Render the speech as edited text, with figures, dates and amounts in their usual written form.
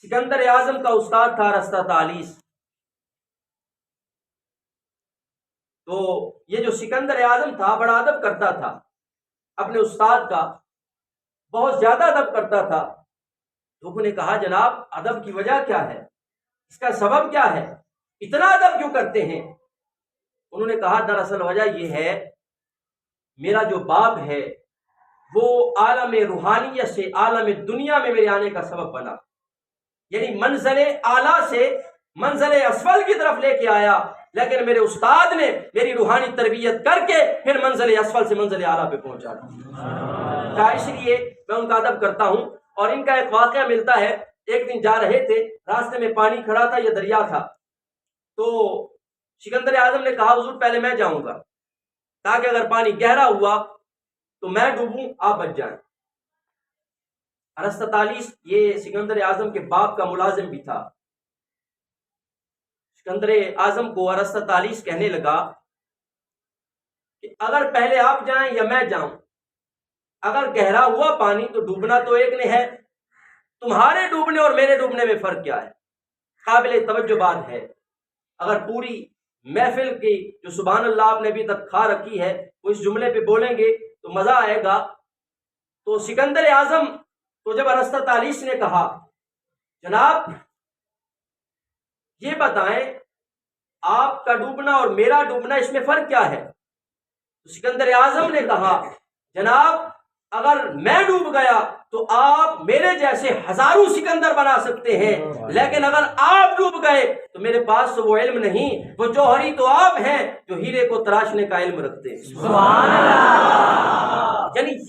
सिकंदर आजम का उस्ताद था अरस्ततालिस। तो ये जो सिकंदर आजम था बड़ा अदब करता था अपने उस्ताद का, बहुत ज्यादा अदब करता था। लोगों ने कहा जनाब अदब की वजह क्या है, इसका सबब क्या है, इतना अदब क्यों करते हैं? उन्होंने कहा दरअसल वजह यह है, मेरा जो बाप है वो आलम रूहानियत से आलम दुनिया में मेरे आने का सबब बना, यानी मंज़िल आला से मंज़िल असफल की तरफ लेके आया, लेकिन मेरे उस्ताद ने मेरी रूहानी तरबियत करके फिर मंज़िल असफल से मंज़िल आला पे पहुंचा दिया। इसलिए मैं उनका अदब करता हूं। और इनका एक वाकया मिलता है, एक दिन जा रहे थे, रास्ते में पानी खड़ा था, यह दरिया था। तो सिकंदर आजम ने कहा हुजूर पहले मैं जाऊंगा, ताकि अगर पानी गहरा हुआ तो मैं डूबूं, आप बच जाएं। अरस्ततालिस ये सिकंदर आजम के बाप का मुलाजिम भी था। सिकंदर आजम को अरस्ततालिस कहने लगा कि अगर पहले आप जाएं या मैं जाऊं, अगर गहरा हुआ पानी तो डूबना तो एक ने है, तुम्हारे डूबने और मेरे डूबने में फर्क क्या है? काबिल तवज्जो बात है। अगर पूरी महफिल की जो सुभान अल्लाह आपने अभी तक खा रखी है वो इस जुमले पे बोलेंगे तो मजा आएगा। तो सिकंदर आजम तो जब अरस्ततालिस ने कहा जनाब ये बताएं आपका डूबना और मेरा डूबना इसमें फर्क क्या है? तो सिकंदर आजम ने कहा जनाब अगर मैं डूब गया तो आप मेरे जैसे हजारों सिकंदर बना सकते हैं, लेकिन अगर आप डूब गए तो मेरे पास तो वो इल्म नहीं, वो जौहरी तो आप हैं जो हीरे को तराशने का इल्म रखते हैं। सुभान अल्लाह। यानी